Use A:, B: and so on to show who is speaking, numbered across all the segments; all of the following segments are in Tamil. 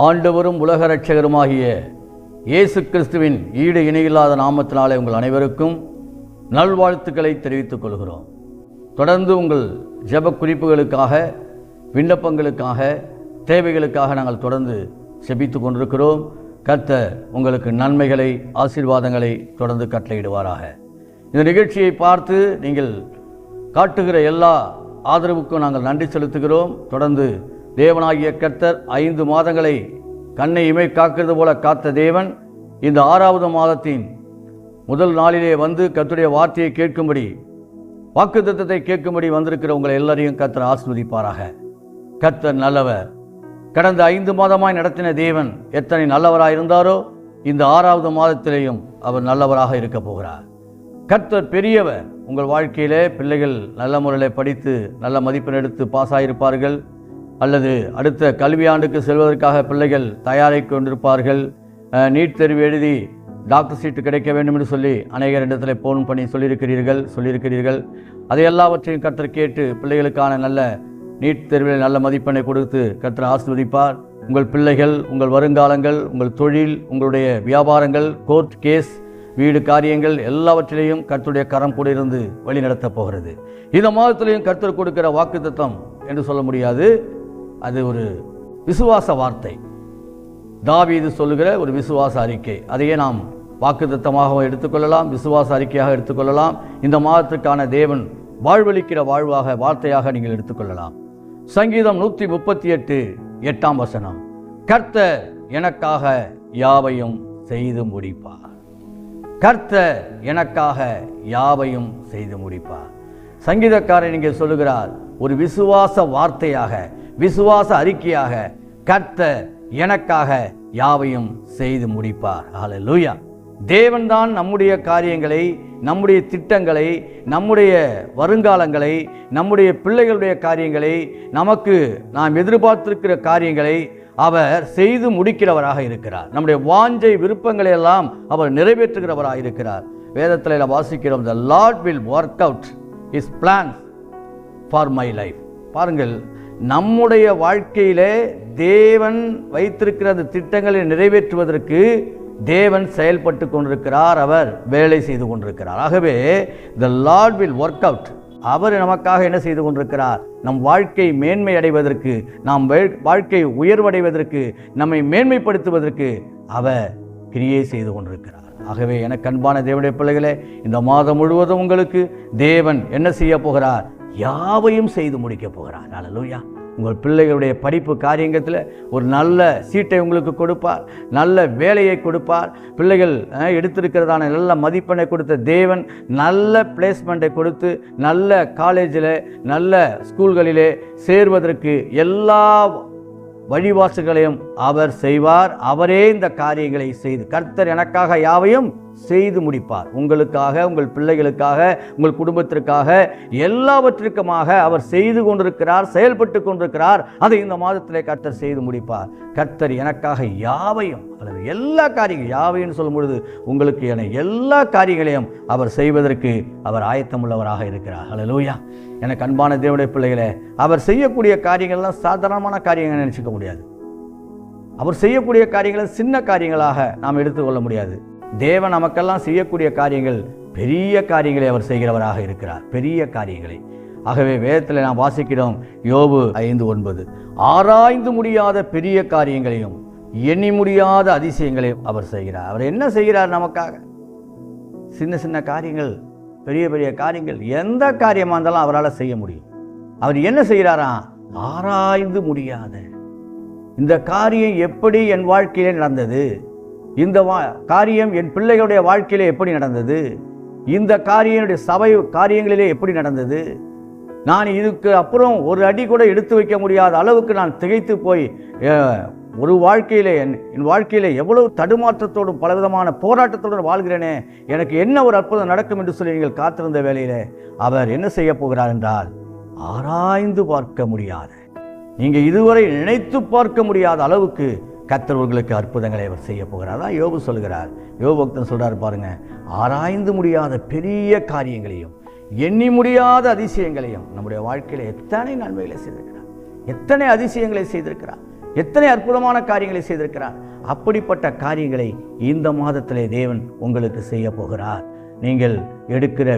A: ஆண்டவரும் உலக இரட்சகருமாகிய இயேசு கிறிஸ்துவின் ஈடு இணையில்லாத நாமத்தினாலே உங்கள் அனைவருக்கும் நல்வாழ்த்துக்களை தெரிவித்துக் கொள்கிறோம். தொடர்ந்து உங்கள் ஜெப குறிப்புகளுக்காக, விண்ணப்பங்களுக்காக, தேவைகளுக்காக நாங்கள் தொடர்ந்து செபித்து கொண்டிருக்கிறோம். கர்த்தர் உங்களுக்கு நன்மைகளை, ஆசீர்வாதங்களை தொடர்ந்து கட்டளையிடுவாராக. இந்த நிகழ்ச்சியை பார்த்து நீங்கள் காட்டுகிற எல்லா ஆதரவுக்கும் நாங்கள் நன்றி செலுத்துகிறோம். தொடர்ந்து தேவனாகிய கர்த்தர் 5 மாதங்களை கண்ணை இமை காக்கிறது போல காத்த தேவன் இந்த 6வது மாதத்தின் முதல் நாளிலே வந்து கர்த்தருடைய வார்த்தையை கேட்கும்படி, வாக்குத்தத்தத்தை கேட்கும்படி வந்திருக்கிற உங்களை எல்லாரையும் கர்த்தர் ஆசீர்வதிப்பாராக. கர்த்தர் நல்லவர். கடந்த 5 மாதமாய் நடத்தின தேவன் எத்தனை நல்லவராக இருந்தாரோ இந்த 6வது மாதத்திலேயும் அவர் நல்லவராக இருக்க போகிறார். கர்த்தர் பெரியவர். உங்கள் வாழ்க்கையிலே பிள்ளைகள் நல்ல முறையில் படித்து நல்ல மதிப்பெண் எடுத்து பாஸ் ஆகியிருப்பார்கள், அல்லது அடுத்த கல்வியாண்டுக்கு செல்வதற்காக பிள்ளைகள் தயாராகி கொண்டிருப்பார்கள். நீட் தேர்வு எழுதி டாக்டர் சீட்டு கிடைக்க வேண்டும் என்று சொல்லி அநேகர் இடத்துல ஃபோன் பண்ணி சொல்லியிருக்கிறீர்கள். அதை எல்லாவற்றையும் கர்த்தர் கேட்டு பிள்ளைகளுக்கான நல்ல நீட் தேர்வில் நல்ல மதிப்பெண்ணை கொடுத்து கர்த்தர் ஆசீர்வதிப்பார். உங்கள் பிள்ளைகள், உங்கள் வருங்காலங்கள், உங்கள் தொழில், உங்களுடைய வியாபாரங்கள், கோர்ட் கேஸ், வீடு காரியங்கள் எல்லாவற்றிலையும் கர்த்தருடைய கரம் கூட இருந்து வழி நடத்தப் போகிறது. இந்த மாதத்திலையும் கர்த்தர் கொடுக்கிற வாக்குத்தத்தம் என்று சொல்ல முடியாது, அது ஒரு விசுவாச வார்த்தை. தாவீது சொல்லுகிற ஒரு விசுவாச அறிக்கை. அதையே நாம் வாக்குத்தத்தமாக எடுத்துக்கொள்ளலாம், விசுவாச அறிக்கையாக எடுத்துக்கொள்ளலாம். இந்த மாதத்துக்கான தேவன் வாழ்வளிக்கிற வாழ்வாக, வார்த்தையாக நீங்கள் எடுத்துக்கொள்ளலாம். சங்கீதம் 138:8 வசனம், கர்த்தர் எனக்காக யாவையும் செய்து முடிப்பார். கர்த்தர் எனக்காக யாவையும் செய்து முடிப்பார். சங்கீதக்காரன் இங்கே சொல்லுகிறார், ஒரு விசுவாச வார்த்தையாக, விசுவாச அறிக்கையாக, கர்த்தர் எனக்காக யாவையும் செய்து முடிப்பார். ஹல்லேலூயா. தேவன்தான் நம்முடைய காரியங்களை, நம்முடைய திட்டங்களை, நம்முடைய வருங்காலங்களை, நம்முடைய பிள்ளைகளுடைய காரியங்களை, நமக்கு நாம் எதிர்பார்த்திருக்கிற காரியங்களை அவர் செய்து முடிக்கிறவராக இருக்கிறார். நம்முடைய வாஞ்சை விருப்பங்களை எல்லாம் அவர் நிறைவேற்றுகிறவராக இருக்கிறார். வேதத்தில் வாசிக்கிறோம், the Lord will work out his plans for my life. பாருங்கள், நம்முடைய வாழ்க்கையிலே தேவன் வைத்திருக்கிற அந்த திட்டங்களை நிறைவேற்றுவதற்கு தேவன் செயல்பட்டு கொண்டிருக்கிறார், அவர் வேலை செய்து கொண்டிருக்கிறார். ஆகவே the Lord will work out, அவர் நமக்காக என்ன செய்து கொண்டிருக்கிறார்? நம் வாழ்க்கை மேன்மை அடைவதற்கு, நாம் வாழ்க்கை உயர்வடைவதற்கு, நம்மை மேன்மைப்படுத்துவதற்கு அவர் கிரியை செய்து கொண்டிருக்கிறார். ஆகவே எனக்கு அன்பான தேவனுடைய பிள்ளைகளே, இந்த மாதம் முழுவதும் உங்களுக்கு தேவன் என்ன செய்ய போகிறார்? யாவையும் செய்து முடிக்க போகிறார். ஹல்லேலூயா. உங்கள் பிள்ளைகளுடைய படிப்பு காரியத்தில் ஒரு நல்ல சீட்டை உங்களுக்கு கொடுப்பார், நல்ல வேலையை கொடுப்பார். பிள்ளைகள் எடுத்திருக்கிறதான நல்ல மதிப்பெண்ணை கொடுத்த தேவன் நல்ல பிளேஸ்மெண்ட்டை கொடுத்து நல்ல காலேஜில், நல்ல ஸ்கூல்களிலே சேர்வதற்கு எல்லா வழிவாசல்களையும் அவர் செய்வார். அவரே இந்த காரியங்களை செய்து, கர்த்தர் எனக்காக யாவையும் செய்து முடிப்பார். உங்களுக்காக, உங்கள் பிள்ளைகளுக்காக, உங்கள் குடும்பத்திற்காக, எல்லாவற்றிற்குமாக அவர் செய்து கொண்டிருக்கிறார், செயல்பட்டு கொண்டிருக்கிறார். அதை இந்த மாதத்திலே கர்த்தர் செய்து முடிப்பார். கர்த்தர் எனக்காக யாவையும், அல்லது எல்லா காரியங்கள், யாவையும் சொல்லும் பொழுது உங்களுக்கு என எல்லா காரியங்களையும் அவர் செய்வதற்கு அவர் ஆயத்தமுள்ளவராக இருக்கிறார். ஹல்லேலூயா. எனக்கு அன்பான தேவனுடைய பிள்ளைகளே, அவர் செய்யக்கூடிய காரியங்கள்லாம் சாதாரணமான காரியங்கள் நினைச்சுக்க முடியாது. அவர் செய்யக்கூடிய காரியங்களை சின்ன காரியங்களாக நாம் எடுத்துக்கொள்ள முடியாது. தேவன் நமக்கெல்லாம் செய்யக்கூடிய காரியங்கள், பெரிய காரியங்களை அவர் செய்கிறவராக இருக்கிறார், பெரிய காரியங்களை. ஆகவே வேதத்தில் நாம் வாசிக்கிறோம், யோபு 5:9, ஆராய்ந்து முடியாத பெரிய காரியங்களையும் எண்ணி முடியாத அதிசயங்களையும் அவர் செய்கிறார். அவர் என்ன செய்கிறார் நமக்காக? சின்ன சின்ன காரியங்கள், பெரிய பெரிய காரியங்கள், எந்த காரியமாக இருந்தாலும் அவரால் செய்ய முடியும். அவர் என்ன செய்கிறாரா? ஆராய்ந்து முடியாத, இந்த காரியம் எப்படி என் வாழ்க்கையிலே நடந்தது, இந்த காரியம் என் பிள்ளைகளுடைய வாழ்க்கையிலே எப்படி நடந்தது, இந்த காரியனுடைய சபை காரியங்களிலே எப்படி நடந்தது, நான் இதுக்கு அப்புறம் ஒரு அடி கூட எடுத்து வைக்க முடியாத அளவுக்கு நான் திகைத்து போய் ஒரு வாழ்க்கையிலே, என் வாழ்க்கையிலே எவ்வளவு தடுமாற்றத்தோடும் பலவிதமான போராட்டத்தோடு வாழ்கிறேனே, எனக்கு என்ன ஒரு அற்புதம் நடக்கும் என்று சொல்லி நீங்கள் காத்திருந்த வேளையிலே அவர் என்ன செய்ய போகிறார் என்றால், ஆராய்ந்து பார்க்க முடியாத, நீங்கள் இதுவரை நினைத்து பார்க்க முடியாத அளவுக்கு கர்த்தர்களுக்கு அற்புதங்களை அவர் செய்ய போகிறார். அதான் யோபு சொல்கிறார். யோபு பக்தன் சொல்றாரு பாருங்க, ஆராய்ந்து முடியாத பெரிய காரியங்களையும் எண்ணி முடியாத அதிசயங்களையும் நம்முடைய வாழ்க்கையில எத்தனை நன்மைகளை செய்திருக்கிறார், எத்தனை அதிசயங்களை செய்திருக்கிறார். எத்தனை அற்புதமான காரியங்களை செய்திருக்கிறார். அப்படிப்பட்ட காரியங்களை இந்த மாதத்திலே தேவன் உங்களுக்கு செய்ய போகிறார். நீங்கள் எடுக்கிற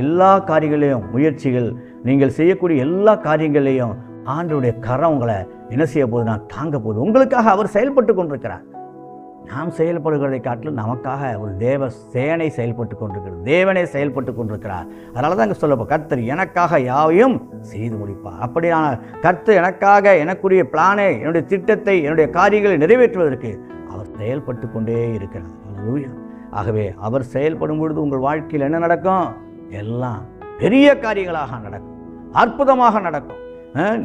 A: எல்லா காரியங்களையும் முயற்சிகள், நீங்கள் செய்யக்கூடிய எல்லா காரியங்களையும் ஆண்டவருடைய கரம் உங்களை என்ன செய்ய போகுது, நான் தாங்க போகுது. உங்களுக்காக அவர் செயல்பட்டு கொண்டிருக்கிறார். நாம் செயல்படுகிறதை காட்டிலும் நமக்காக ஒரு தேவ சேனை செயல்பட்டு கொண்டிருக்கிறது, தேவனே செயல்பட்டு கொண்டிருக்கிறார். அதனால தான் இங்கே சொல்லப்போ கர்த்தர் எனக்காக யாவையும் செய்து முடிப்பார். அப்படியான கர்த்தர் எனக்காக எனக்குரிய பிளானை, என்னுடைய திட்டத்தை, என்னுடைய காரியங்களை நிறைவேற்றுவதற்கு அவர் செயல்பட்டு கொண்டே இருக்கிறார். ஆகவே அவர் செயல்படும் பொழுது உங்கள் வாழ்க்கையில் என்ன நடக்கும்? எல்லாம் பெரிய காரியங்களாக நடக்கும், அற்புதமாக நடக்கும்.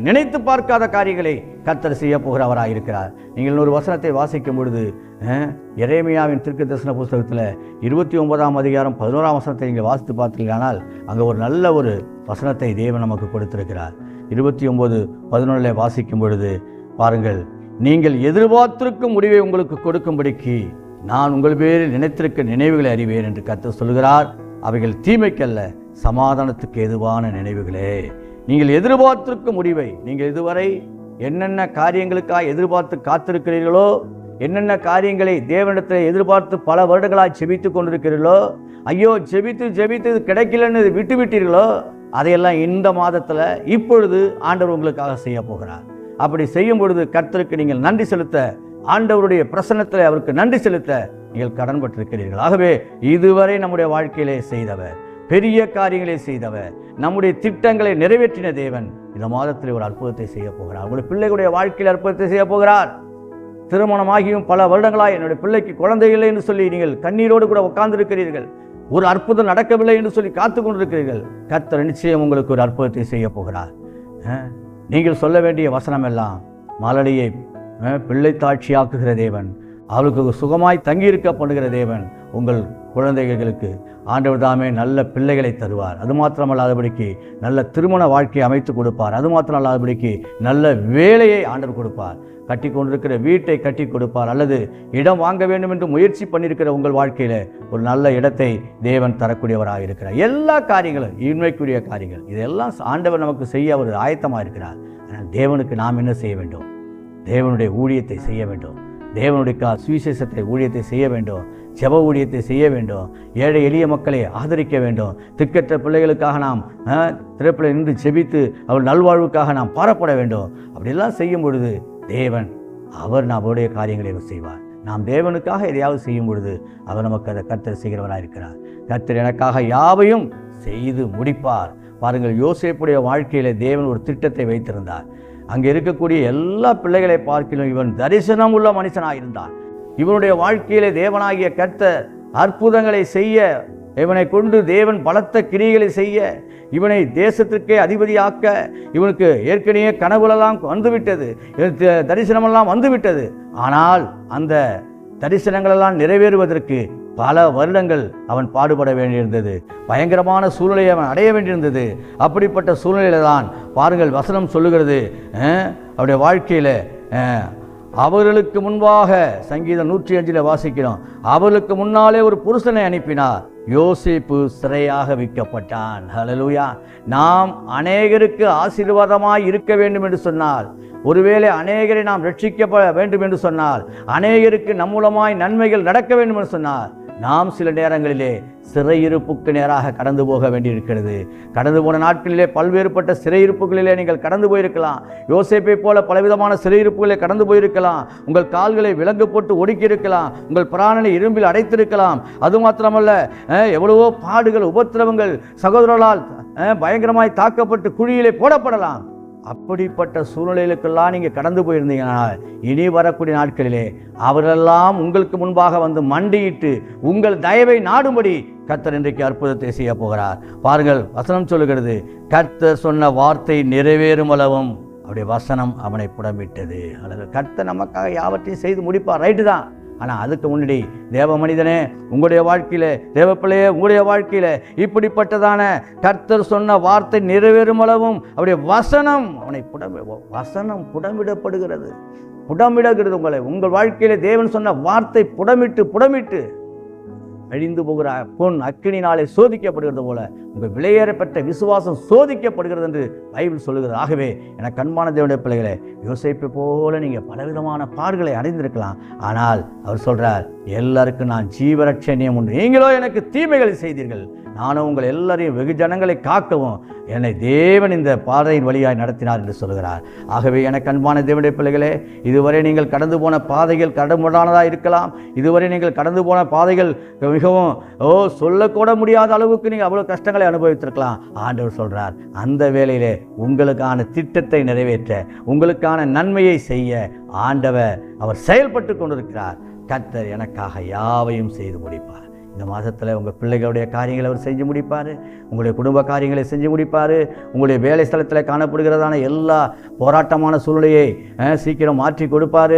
A: நினைத்து பார்க்காத காரியங்களை கர்த்தர் செய்ய போகிறவராக இருக்கிறார். நீங்கள் ஒரு வசனத்தை வாசிக்கும் பொழுது எரேமியாவின் தீர்க்கதரிசன புஸ்தகத்தில் 29ஆம் அதிகாரம் 11ஆம் வசனத்தை நீங்கள் வாசித்து பார்த்தீர்களானால் அங்கே ஒரு நல்ல ஒரு வசனத்தை தேவன் நமக்கு கொடுத்திருக்கிறார். 29:11 வாசிக்கும் பொழுது பாருங்கள், நீங்கள் எதிர்பார்த்திருக்கும் முடிவை உங்களுக்கு கொடுக்கும்படிக்கு நான் உங்கள் பேரில் நினைத்திருக்க நினைவுகளை அறிவேன் என்று கர்த்தர் சொல்கிறார். அவைகள் தீமைக்கல்ல, சமாதானத்துக்கு எதுவான நினைவுகளே. நீங்கள் எதிர்பார்த்திருக்கும் முடிவை, நீங்கள் இதுவரை என்னென்ன காரியங்களுக்காக எதிர்பார்த்து காத்திருக்கிறீர்களோ, என்னென்ன காரியங்களை தேவனிடத்தில் எதிர்பார்த்து பல வருடங்களாக ஜெபித்து கொண்டிருக்கிறீர்களோ, ஐயோ ஜெபித்து ஜெபித்து கிடைக்கலன்னு விட்டு விட்டீர்களோ, அதையெல்லாம் இந்த மாதத்தில் இப்பொழுது ஆண்டவர் உங்களுக்காக செய்ய போகிறார். அப்படி செய்யும் பொழுது கர்த்தருக்கு நீங்கள் நன்றி செலுத்த, ஆண்டவருடைய பிரசன்னத்தில் அவருக்கு நன்றி செலுத்த நீங்கள் கடன்பட்டிருக்கிறீர்கள். ஆகவே இதுவரை நம்முடைய வாழ்க்கையிலே செய்தவர், பெரிய காரியங்களை செய்தவர், நம்முடைய திட்டங்களை நிறைவேற்றின தேவன் இந்த மாதத்தில் ஒரு அற்புதத்தை செய்ய போகிறார். உங்களுடைய பிள்ளைகளுடைய வாழ்க்கையில் அற்புதத்தை செய்ய போகிறார். திருமணமாகியும் பல வருடங்களாக என்னுடைய பிள்ளைக்கு குழந்தை இல்லை என்று சொல்லி நீங்கள் கண்ணீரோடு கூட உட்கார்ந்திருக்கிறீர்கள். ஒரு அற்புதம் நடக்கவில்லை என்று சொல்லி காத்து கொண்டிருக்கிறீர்கள். கர்த்தர் நிச்சயம் உங்களுக்கு ஒரு அற்புதத்தை செய்ய போகிறார். நீங்கள் சொல்ல வேண்டிய வசனம் எல்லாம், மாலடியை பிள்ளை தாட்சியாக்குகிற தேவன், அவளுக்கு சுகமாய் தங்கியிருக்க பண்ணுகிற தேவன் உங்கள் குழந்தைகளுக்கு ஆண்டவர் தாமே நல்ல பிள்ளைகளை தருவார். அது மாத்திரமல்லாதபடிக்கு நல்ல திருமண வாழ்க்கையை அமைத்து கொடுப்பார். அது மாத்திரமல்லாதபடிக்கு நல்ல வேலையை ஆண்டவர் கொடுப்பார். கட்டி கொண்டிருக்கிற வீட்டை கட்டி கொடுப்பார். அல்லது இடம் வாங்க வேண்டும் என்று முயற்சி பண்ணியிருக்கிற உங்கள் வாழ்க்கையில் ஒரு நல்ல இடத்தை தேவன் தரக்கூடியவராக இருக்கிறார். எல்லா காரியங்களும் இன்மைக்குரிய காரியங்கள், இதெல்லாம் ஆண்டவர் நமக்கு செய்ய அவர் ஆயத்தமாக இருக்கிறார். ஆனால் தேவனுக்கு நாம் என்ன செய்ய வேண்டும்? தேவனுடைய ஊழியத்தை செய்ய வேண்டும். தேவனுடைய சுவிசேஷத்தை ஊழியத்தை செய்ய வேண்டும். ஜெப ஊழியத்தை செய்ய வேண்டும். ஏழை எளிய மக்களை ஆதரிக்க வேண்டும். திக்கற்ற பிள்ளைகளுக்காக நாம் திறப்பில் நின்று ஜெபித்து அவர் நல்வாழ்வுக்காக நாம் பாரப்பட வேண்டும். அப்படியெல்லாம் செய்யும் பொழுது தேவன் அவர் நம்முடைய காரியங்களை செய்வார். நாம் தேவனுக்காக எதையாவது செய்யும் பொழுது அவர் நமக்கு அதை கர்த்தர் செய்கிறவராக இருக்கிறார். கர்த்தர் எனக்காக யாவையும் செய்து முடிப்பார். பாருங்கள், யோசேப்புடைய வாழ்க்கையில் தேவன் ஒரு திட்டத்தை வைத்திருந்தார். அங்கே இருக்கக்கூடிய எல்லா பிள்ளைகளை பார்க்கிலும் இவன் தரிசனம் உள்ள மனுஷனாக இருந்தான். இவனுடைய வாழ்க்கையிலே தேவனாகிய கர்த்தர் அற்புதங்களை செய்ய, இவனை கொண்டு தேவன் பலத்த கிரியைகளை செய்ய, இவனை தேசத்திற்கே அதிபதியாக்க, இவனுக்கு ஏற்கனவே கனவுலெல்லாம் வந்துவிட்டது, தரிசனமெல்லாம் வந்துவிட்டது. ஆனால் அந்த தரிசனங்களெல்லாம் நிறைவேறுவதற்கு பல வருடங்கள் அவன் பாடுபட வேண்டியிருந்தது. பயங்கரமான சூழ்நிலையை அவன் அடைய வேண்டியிருந்தது. அப்படிப்பட்ட சூழ்நிலையில தான் பாருங்கள், வசனம் சொல்லுகிறது, அவருடைய வாழ்க்கையில் அவர்களுக்கு முன்பாக சங்கீதம் 105 வாசிக்கிறோம், அவர்களுக்கு முன்னாலே ஒரு புருஷனை அனுப்பினார், யோசேப்பு சிறையாக விற்கப்பட்டான். ஹல்லேலூயா. நாம் அநேகருக்கு ஆசீர்வாதமாய் இருக்க வேண்டும் என்று சொன்னால், ஒருவேளை அநேகரை நாம் ரட்சிக்கப்பட வேண்டும் என்று சொன்னால், அநேகருக்கு நம் மூலமாய் நன்மைகள் நடக்க வேண்டும் என்று சொன்னால், நாம் சில நேரங்களிலே சிறையிருப்புக்கு நேராக கடந்து போக வேண்டியிருக்கிறது. கடந்து போன நாட்களிலே பல்வேறுபட்ட சிறையிருப்புகளிலே நீங்கள் கடந்து போயிருக்கலாம். யோசேப்பை போல பலவிதமான சிறையிருப்புகளை கடந்து போயிருக்கலாம். உங்கள் கால்களை விலங்கு போட்டு ஒடுக்கியிருக்கலாம். உங்கள் பிராணனை இரும்பில் அடைத்திருக்கலாம். அது மாத்திரமல்ல, எவ்வளவோ பாடுகள், உபத்திரவங்கள், சகோதரர்களால் பயங்கரமாய் தாக்கப்பட்டு குழியிலே போடப்படலாம். அப்படிப்பட்ட சூழ்நிலைகளுக்கெல்லாம் நீங்கள் கடந்து போயிருந்தீங்கன்னா, இனி வரக்கூடிய நாட்களிலே அவரெல்லாம் உங்களுக்கு முன்பாக வந்து மண்டியிட்டு உங்கள் தயவை நாடும்படி கர்த்தர் இன்றைக்கு அற்புதத்தை செய்ய போகிறார். பாருங்கள், வசனம் சொல்லுகிறது, கர்த்தர் சொன்ன வார்த்தை நிறைவேறும் அளவும் அவருடைய வசனம் அவனை புடமிட்டது. அல்லது கர்த்தர் நமக்காக யாவற்றையும் செய்து முடிப்பார், ரைட்டு தான். ஆனால் அதுக்கு முன்னாடி தேவ மனிதனே, உங்களுடைய வாழ்க்கையில், தேவ பிள்ளையே, உங்களுடைய வாழ்க்கையில் இப்படிப்பட்டதான கர்த்தர் சொன்ன வார்த்தை நிறைவேறும் அளவும் அவருடைய வசனம் அவனை வசனம் புடமிடப்படுகிறது, புடமிடுகிறது. உங்கள் வாழ்க்கையில் தேவன் சொன்ன வார்த்தை புடமிட்டு அழிந்து போகிற பொன் அக்கினினாலே சோதிக்கப்படுகிறது போல உங்கள் விலையேறப்பட்ட விசுவாசம் சோதிக்கப்படுகிறது என்று பைபிள் சொல்லுகிறது. ஆகவே எனக்கு அன்பான தேவனுடைய பிள்ளைகளே, யோசேப்பை போல நீங்கள் பலவிதமான பாடுகளை அடைந்திருக்கலாம். ஆனால் அவர் சொல்றார், எல்லாருக்கும் நான் ஜீவரட்சணியம் உண்டு. நீங்களோ எனக்கு தீமைகளை செய்தீர்கள், நானும் உங்கள் எல்லாரையும் வெகு ஜனங்களை காக்கவும் என்னை தேவன் இந்த பாதையின் வழியாய் நடத்தினார் என்று சொல்கிறார். ஆகவே எனக்கு அன்பான தேவனுடைய பிள்ளைகளே, இதுவரை நீங்கள் கடந்து போன பாதைகள் கடமுடானதாக இருக்கலாம். இதுவரை நீங்கள் கடந்து போன பாதைகள் மிகவும் சொல்லக்கூட முடியாத அளவுக்கு நீங்கள் அவ்வளோ கஷ்டங்களை அனுபவித்திருக்கலாம். ஆண்டவர் சொல்கிறார், அந்த வேளையிலே உங்களுக்கான திட்டத்தை நிறைவேற்ற, உங்களுக்கான நன்மையை செய்ய ஆண்டவர் அவர் செயல்பட்டு கொண்டிருக்கிறார். கர்த்தர் எனக்காக யாவையும் செய்து முடிப்பார். இந்த மாதத்தில் உங்கள் பிள்ளைகளுடைய காரியங்களை அவர் செஞ்சு முடிப்பார். உங்களுடைய குடும்ப காரியங்களை செஞ்சு முடிப்பார். உங்களுடைய வேலை ஸ்தலத்தில் காணப்படுகிறதான எல்லா போராட்டமான சூழ்நிலையை சீக்கிரம் மாற்றி கொடுப்பார்.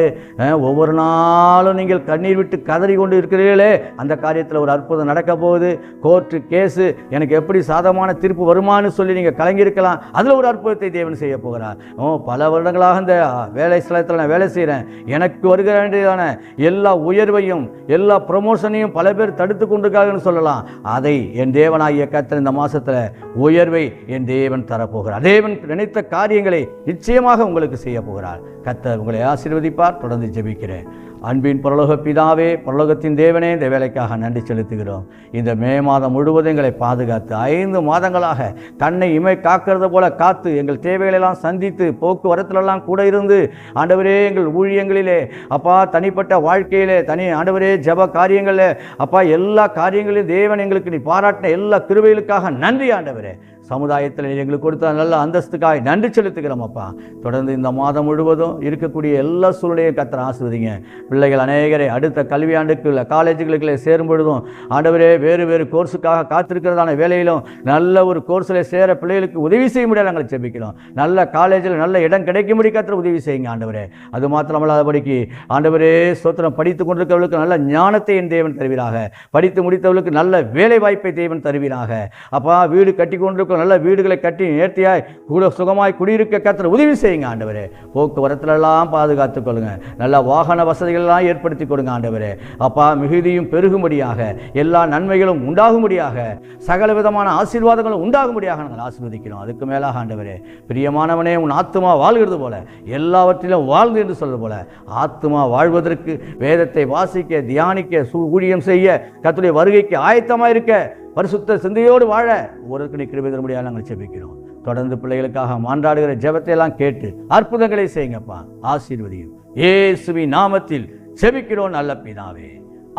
A: ஒவ்வொரு நாளும் நீங்கள் கண்ணீர் விட்டு கதறி கொண்டு இருக்கிறீர்களே, அந்த காரியத்தில் ஒரு அற்புதம் நடக்க போகுது. கோர்ட்டு கேஸு எனக்கு எப்படி சாதகமான தீர்ப்பு வருமானு சொல்லி நீங்கள் கலங்கியிருக்கலாம். அதில் ஒரு அற்புதத்தை தேவன் செய்ய போகிறார். பல வருடங்களாக இந்த வேலை ஸ்தலத்தில் நான் வேலை செய்கிறேன், எனக்கு வருகிற வேண்டியதான எல்லா உயர்வையும் எல்லா ப்ரமோஷனையும் பல பேர் தடுத்து கொண்டிருக்காங்கன்னு சொல்லலாம். அதை என் தேவனாகிய கர்த்தர் இந்த மாசத்துல உயர்வை என் தேவன் தரப்போகிறார். தேவன் நினைத்த காரியங்களை நிச்சயமாக உங்களுக்கு செய்ய போகிறார். கர்த்தர் உங்களை ஆசீர்வதிப்பார். தொடர்ந்து ஜெபிக்கிறேன். அன்பின் பரலோக பிதாவே, பரலோகத்தின் தேவனே, இந்த வேலைக்காக நன்றி செலுத்துகிறோம். இந்த மே மாதம் முழுவதும் எங்களை பாதுகாத்து 5 மாதங்களாக கண்ணை இமை காக்கிறது போல காத்து எங்கள் தேவைகளெல்லாம் சந்தித்து போக்குவரத்துலெல்லாம் கூட இருந்து ஆண்டவரே, எங்கள் ஊழியங்களிலே அப்பா, தனிப்பட்ட வாழ்க்கையிலே ஆண்டவரே, ஜப காரியங்களில் அப்பா, எல்லா காரியங்களையும் தேவன் எங்களுக்கு நீ பாராட்டின எல்லா கிருபைகளுக்காக நன்றி ஆண்டவரே. சமுதாயத்தில் எங்களுக்கு கொடுத்த நல்ல அந்தஸ்துக்காக நன்றி செலுத்துகிறோம் அப்பா. தொடர்ந்து இந்த மாதம் முழுவதும் இருக்கக்கூடிய எல்லா சூழ்நிலையும் கர்த்தர் ஆசீர்வதிங்க. பிள்ளைகள் அநேகரை அடுத்த கல்வியாண்டுக்கு காலேஜுகளுக்கு சேரும் பொழுதும் ஆண்டவரே, வேறு வேறு கோர்ஸுக்காக காத்திருக்கிறதான வேலையிலும் நல்ல ஒரு கோர்ஸில் சேர பிள்ளைகளுக்கு உதவி செய்ய முடியாது நாங்கள் ஜெபிக்கிறோம். நல்ல காலேஜில் நல்ல இடம் கிடைக்கும்படி கர்த்தர் உதவி செய்யுங்க ஆண்டவரே. அது மாத்திரமல்லாதபடிக்கு ஆண்டவரே ஸ்தோத்திரம், படித்து கொண்டிருக்கிறவர்களுக்கு நல்ல ஞானத்தை என் தேவன் தருவீராக. படித்து முடித்தவர்களுக்கு நல்ல வேலை வாய்ப்பை தேவன் தருவீராக. அப்பா, வீடு கட்டி கொண்டிருக்க நல்ல வீடுகளை கட்டி நேர்த்தியாய் கூட சுகமாய் குடியிருக்க கர்த்தர் உதவி செய்யுங்க ஆண்டவரே. போக்குவரத்துலாம் பாதுகாத்துக் கொள்ளுங்க. நல்ல வாகன வசதிகள் எல்லாம் ஏற்படுத்தி கொடுங்க ஆண்டவரே. அப்பா, மிகுதியும் பெருகும்படியாக எல்லா நன்மைகளும் உண்டாகும்படியாக சகல விதமான ஆசீர்வாதங்களும் உண்டாகும்படியாக நாங்கள் ஆசீர்வதிக்கிறோம். அதுக்கு மேலாக ஆண்டவரே, பிரியமானவனே, உன் ஆத்துமா வாழ்கிறது போல எல்லாவற்றிலும் வாழ்ந்து என்று சொல்வது போல ஆத்துமா வாழ்வதற்கு வேதத்தை வாசிக்க, தியானிக்க, ஊழியம் செய்ய, கர்த்தருடைய வருகைக்கு ஆயத்தமாக இருக்க, பரிசுத்த சிந்தையோடு வாழ ஒருவருக்கு கிருபை தர முடியாது நாங்கள் ஜெபிக்கிறோம். தொடர்ந்து பிள்ளைகளுக்காக மாண்டாடுகிற ஜெபத்தை எல்லாம் கேட்டு அற்புதங்களை செய்யுங்கப்பா. ஆசீர்வதியும் இயேசுவின் நாமத்தில் ஜெபிக்கிறோம் நல்ல பிதாவே.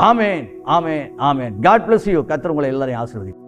A: ஆமென், ஆமென், ஆமென். God bless you. கர்த்தர் உங்களை எல்லாரையும் ஆசீர்வதிக்கும்.